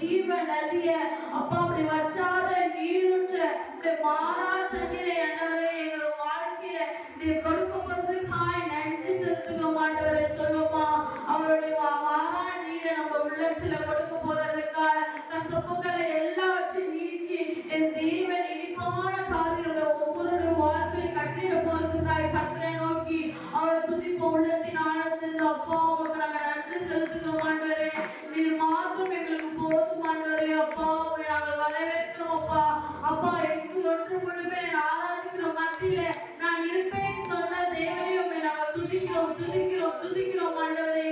ஜீவ நதிய அப்பா அப்படி வற்றாத நீருற்ற மாறா தண்ணீரை ஆண்டவரே எங்கள் வாழ்க்கையில நீ கொடுக்க போறதுக்காய் நன்றி செலுத்துகிறோம் ஆண்டவரே. சொல்லுமா அவருடைய மாறா நீரை நம்ம உள்ளத்துல கொடுக்க போறதுக்காய் கசப்புகளை எல்லாவற்றையும் நீக்கி என் தேவன் இனிப்பான காரியங்களை ஒவ்வொருடைய வாழ்க்கையை கட்டிட போறதுக்காய் கர்த்தரை நோக்கி அவர் துதிப்ப உள்ளத்தின் ஆழத்தின் அப்பா உங்களுக்கு நாங்கள் நன்றி செலுத்துகிறோம் ஆண்டவரே. நீர் மாத்திரம் எங்களுக்கு போதும் ஆண்டவரே. அப்பா நாங்கள் வரவேற்கிறோம் அப்பா. அப்பா எங்கு ஒன்று முழுமே ஆராதிக்கிற மத்தியில நான் இருப்பேன் சொன்ன தேவனையும் நாங்கள் துதிக்கிறோம் துதிக்கிறோம் துதிக்கிறோம் ஆண்டவரே.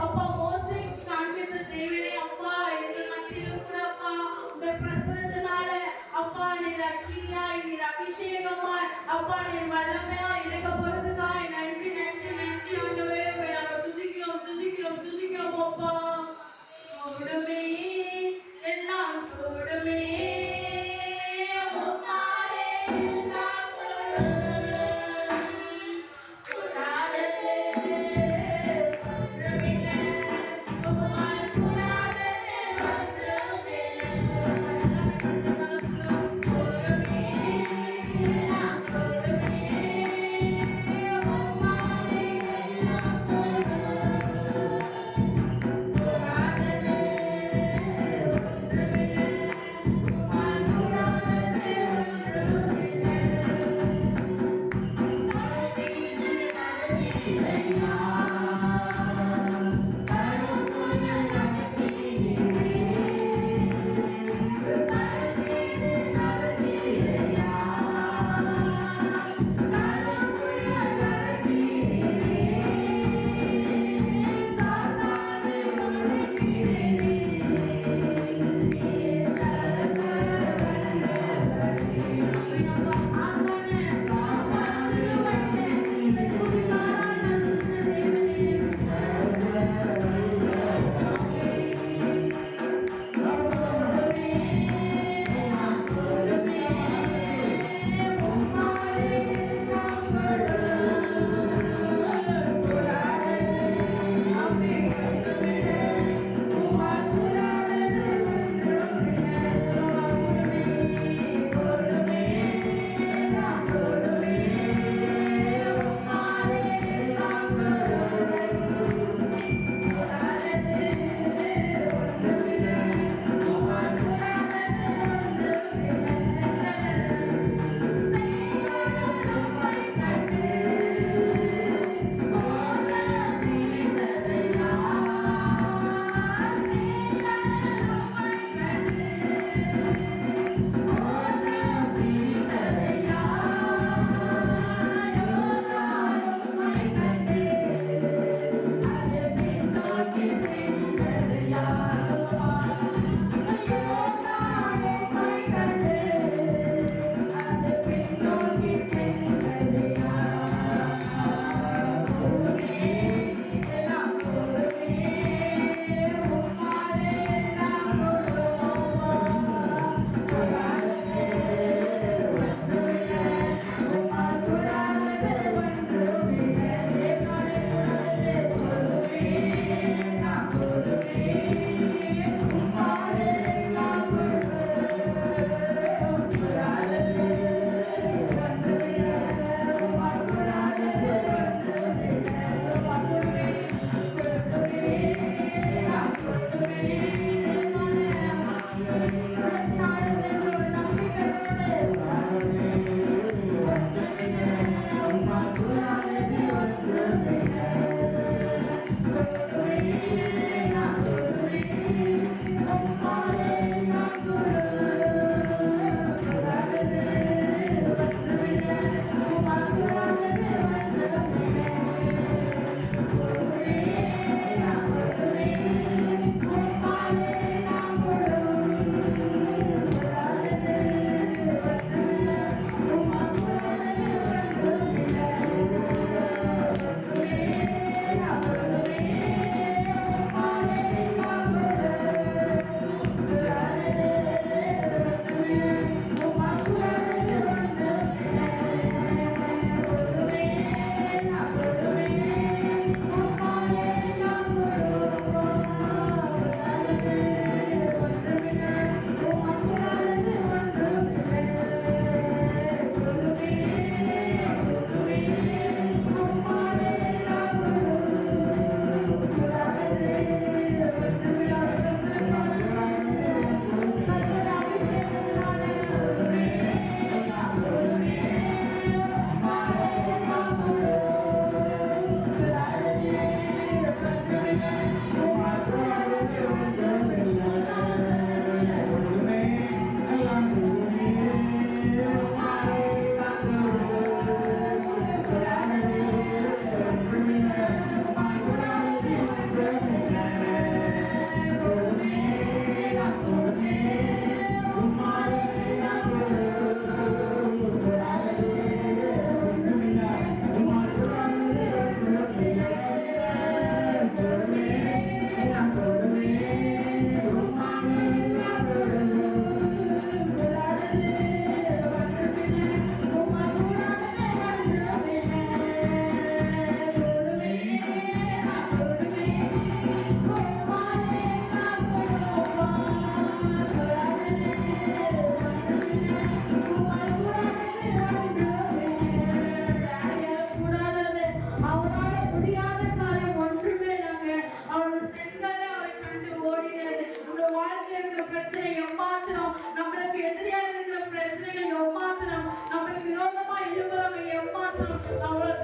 அப்பா மோசே காண்பித்த தேவனே அப்பா எங்கள் மத்தியில் கூட அப்பா உடைய பிரசனத்தினால அப்பா நீர் அக்கினியாய் நீர் அபிஷேகமாய் அப்பா நீர் வல்லமையாய் இருக்க போறதுக்காய் நன்றி நன்றி நன்றி ஆண்டவரே உம்மை நாங்கள் துதிக்கிறோம் துதிக்கிறோம் துதிக்கிறோம் அப்பா கூடமே எல்லாம் கூடமே உம்மாலே எல்லாம் கூடாதது ஒன்றுமில்லை உம்மால் கூடாதது ஒன்றுமில்லை கூடமே எல்லாம் கூடமே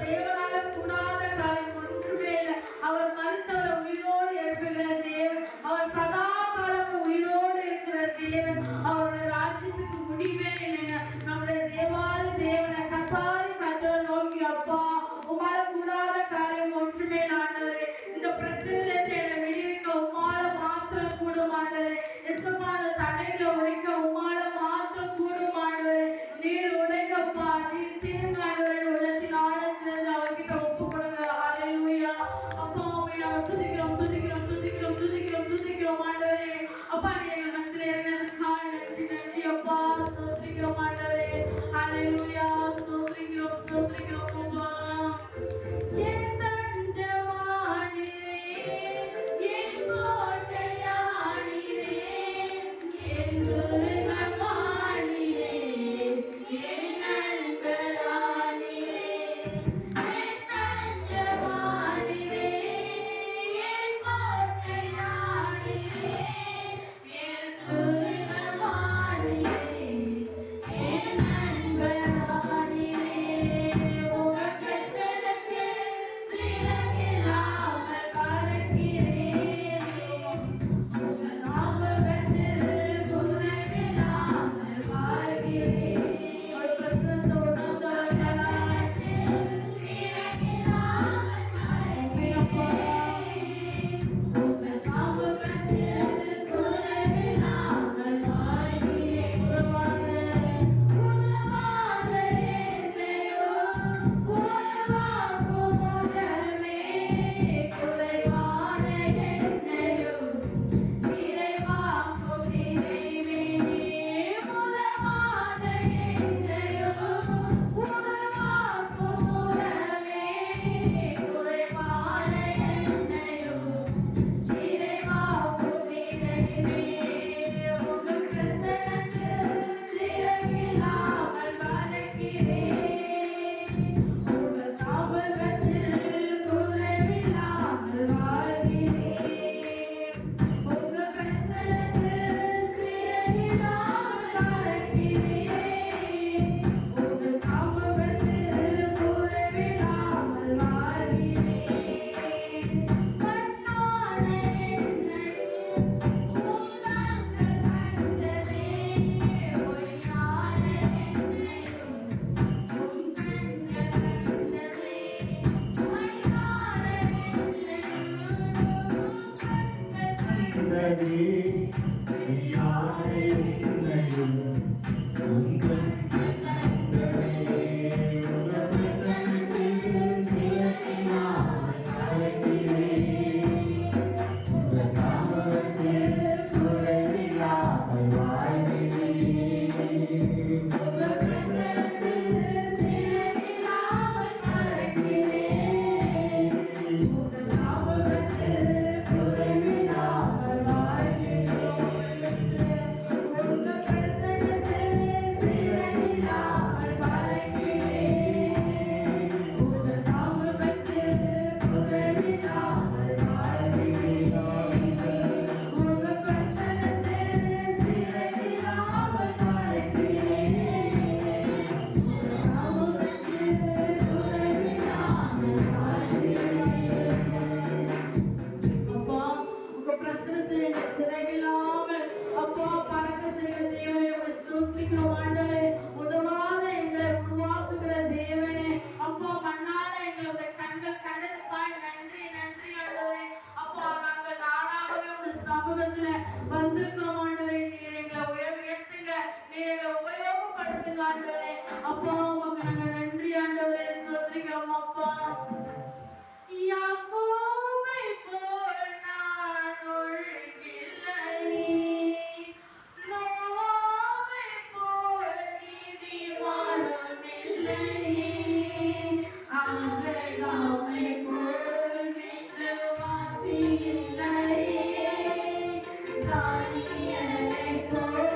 தேவனால கூடாத காரியம் ஒன்றுமே இல்லை. அவர் மரித்தவரை உயிரோடு எழுப்புகிற தேவன். அவர் சதா காலமும் உயிரோடு இருக்கிற தேவன். அவருடைய ராஜ்யத்துக்கு முடிவே இல்லைங்க. நம்முடைய தேவாதி தேவனை கத்தாதி கத்தரை நோக்கி, அப்பா உமால கூடாத காரியம் ஒன்றுமே ஆண்டவரே, இந்த பிரச்சனையிலிருந்து என்னை விடுவிக்க உமால மாத்திரம் கூடும் ஆண்டவரே. எசப்பாத தடைகளை உடைக்க உமால மாத்திரம் கூடும் ஆண்டவரே. நீர் உடைக்கப்பா, நீர் தீர்ந்து ஆண்டவரே உள்ளத்தின் ஆழத்திலிருந்து அவர்கிட்ட ஒப்பு கொடுங்க. ஹல்லேலூயா. அப்பா உம்மை நாங்கள் துதிக்கிறோம் துதிக்கிறோம் துதிக்கிறோம் துதிக்கிறோம் துதிக்கிறோம் ஆண்டவரே. அப்பா நீங்க மத்தியில இறங்கினதுக்காக நன்றி நன்றி அப்பா. ஸ்தோத்திரிக்கிறோம் ஆண்டவரே. ஹல்லேலூயா. ஸ்தோத்திரிக்கிறோம் ஸ்தோத்திரிக்கிறோம் அப்பா. என் தஞ்சமானீரே, என் கோட்டையானீரே, என் துருகமானீரே, என் நண்பரானீரே. என் தஞ்சமானீரே, என் கோட்டையானீரே, என் துருகமானீரே, என் நண்பரானீரே. உமக்கு செலுத்து சிறகில்லாமல் பறக்கிறேன். உங்க சமூகத்தில் குறைவில்லாமல் வாழ்கிறேன். ஒரு பிரசன்னத்தோடு சிறகில்லாமல் பறக்கிறேன். உங்க சமூகத்தில் குறைவில்லாமல் வாழ்கிறேன். உருவாக என்னையோ உருவாக்கும் உலகமே, குறைவான என்னையோ நிறைவாக்கும் நிறைவே. உருவான என்னையோ உருவாக்கும் உலகமே, குறைவான என்னையோ நிறைவாக்கும் நிறைவே. உங்க பிரசன்னத்தில் சிறகில்லாமல் பறக்கிறேன். உங்க சமூகத்தில் குறைவில்லாமல் வாழ்கிறேன். உங்க பிரசன்னத்தில் சிறகில்லாமல் பறக்கிறேன். உங்க சமூகத்தில் குறைவில்லாமல் வாழ்கிறேன். கண்ணான என்னை ஆண்டவரே. அப்பா உமக்கு நாங்க நன்றி ஆண்டவரே, ஸ்தோத்திரிக்கிறோம் அப்பா. யாக்கோபை போல் நான் ஒழுங்கில்லை, நோவாவை போல் நீதிமானும் இல்லை, ஆபிரகாமை போல் விசுவாசி இல்லை, தானியேலை போல்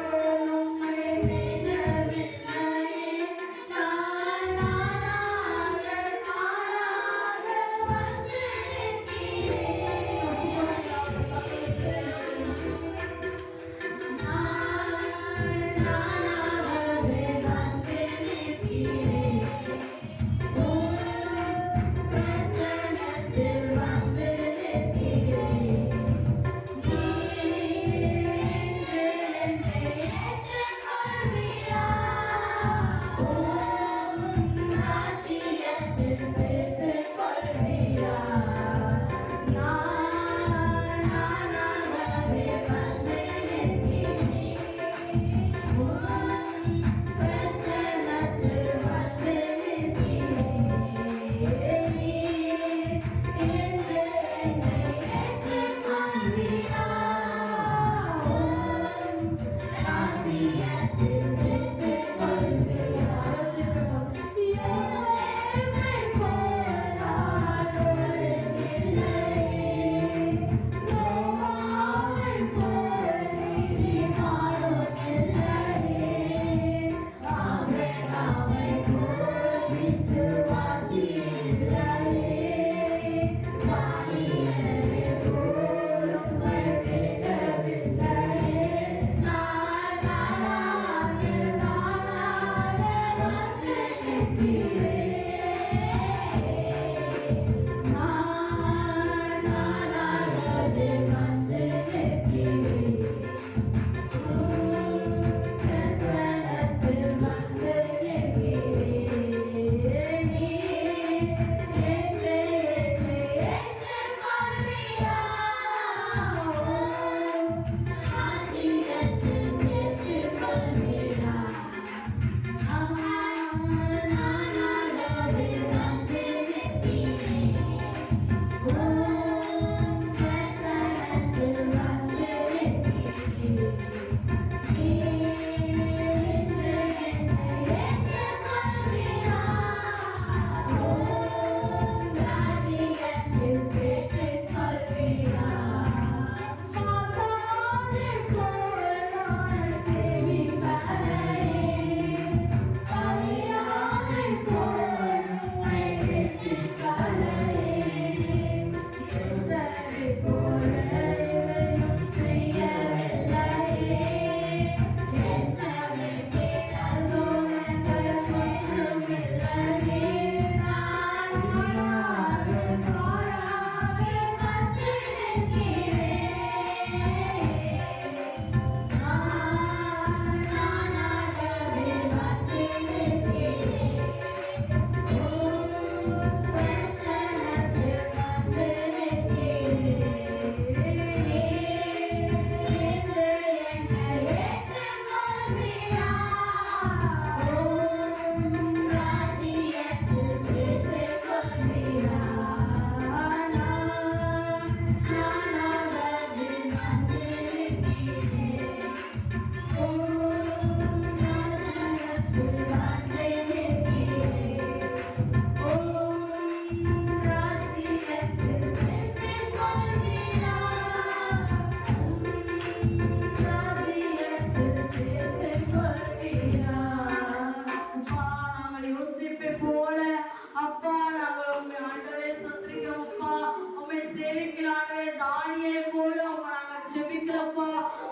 தானியை போல நாங்கள் ஜெபிக்கிறப்பா.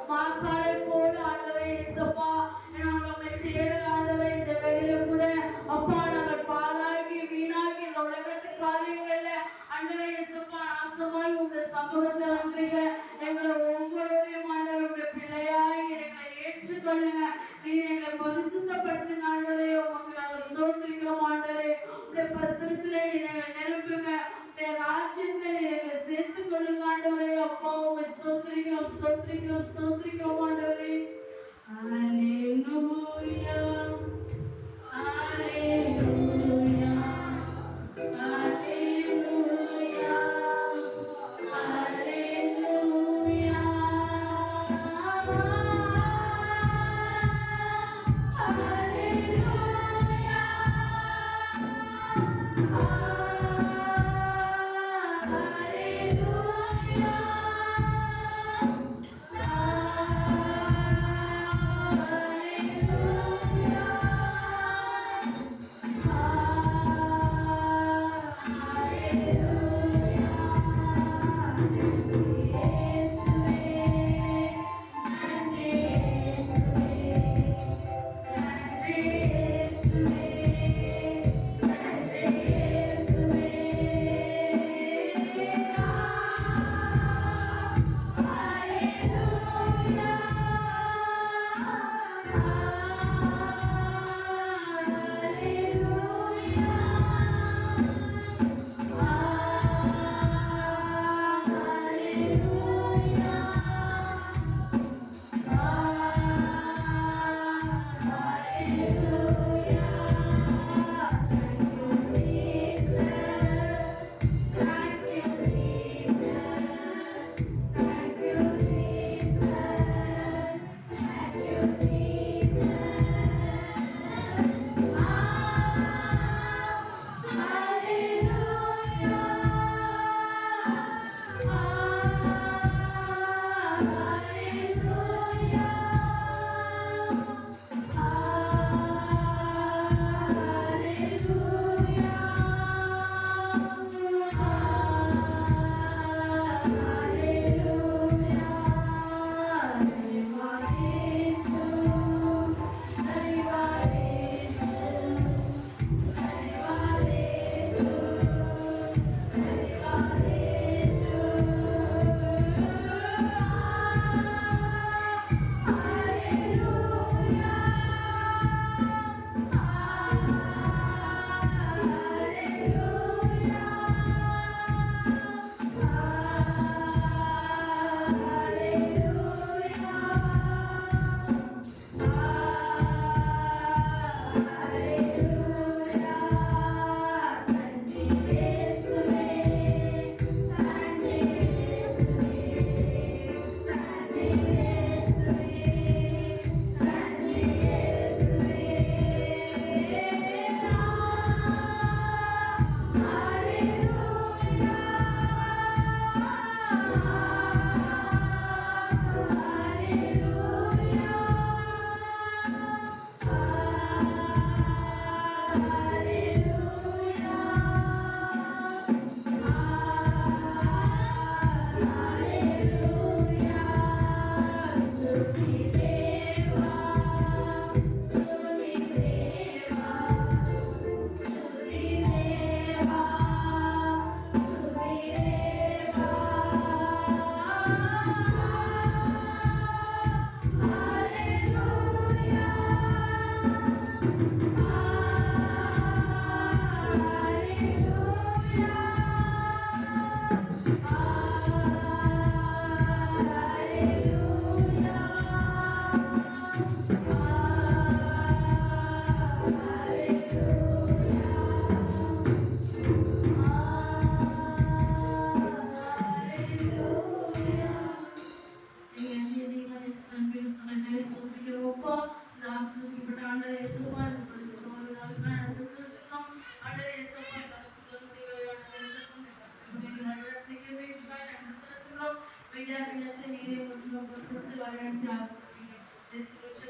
மார்த்தாளை போல ஆண்டவரே இயேசப்பா நாங்கள் உம்மை தேடல ஆண்டவரே. இந்த வேளையில கூட அப்பா நாங்கள் பாலாகி வீணாகி இந்த உலகத்து காரியங்கள்ல ஆண்டவரே இயேசப்பா நாசமாய் உங்க சமூகத்தில் வந்திருக்க எங்களை ஒவ்வொருவரையும் ஆண்டவருடைய பிள்ளையாய் எங்களை ஏற்றுக்கொள்ளுங்க. நீங்க எங்களை பரிசுத்தப்படுத்துங்க ஆண்டவரே. உமக்கு நாங்கள் ஸ்தோத்திரிக்கிறோம் ஆண்டவரே. உடைய பிரசனத்திலே எங்களை நிரப்புங்க. உடைய ராஜ்யத்திலே எங்களை சேர்த்துக் கொள்ளுங்க ஆண்டவரே. அப்பா உம்மை ஸ்தோத்திரிக்கிறோம் ஸ்தோத்திரிக்கிறோம் ஸ்தோத்திரிக்கிறோம் ஆண்டவரே. ஹல்லேலூயா ஹல்லேலூயா ஹல்லேலூயா ஹல்லேலூயா விளையாட்டு நீரை மற்றும் பொருட்கள் வழிநடத்தி ஆசிரியர்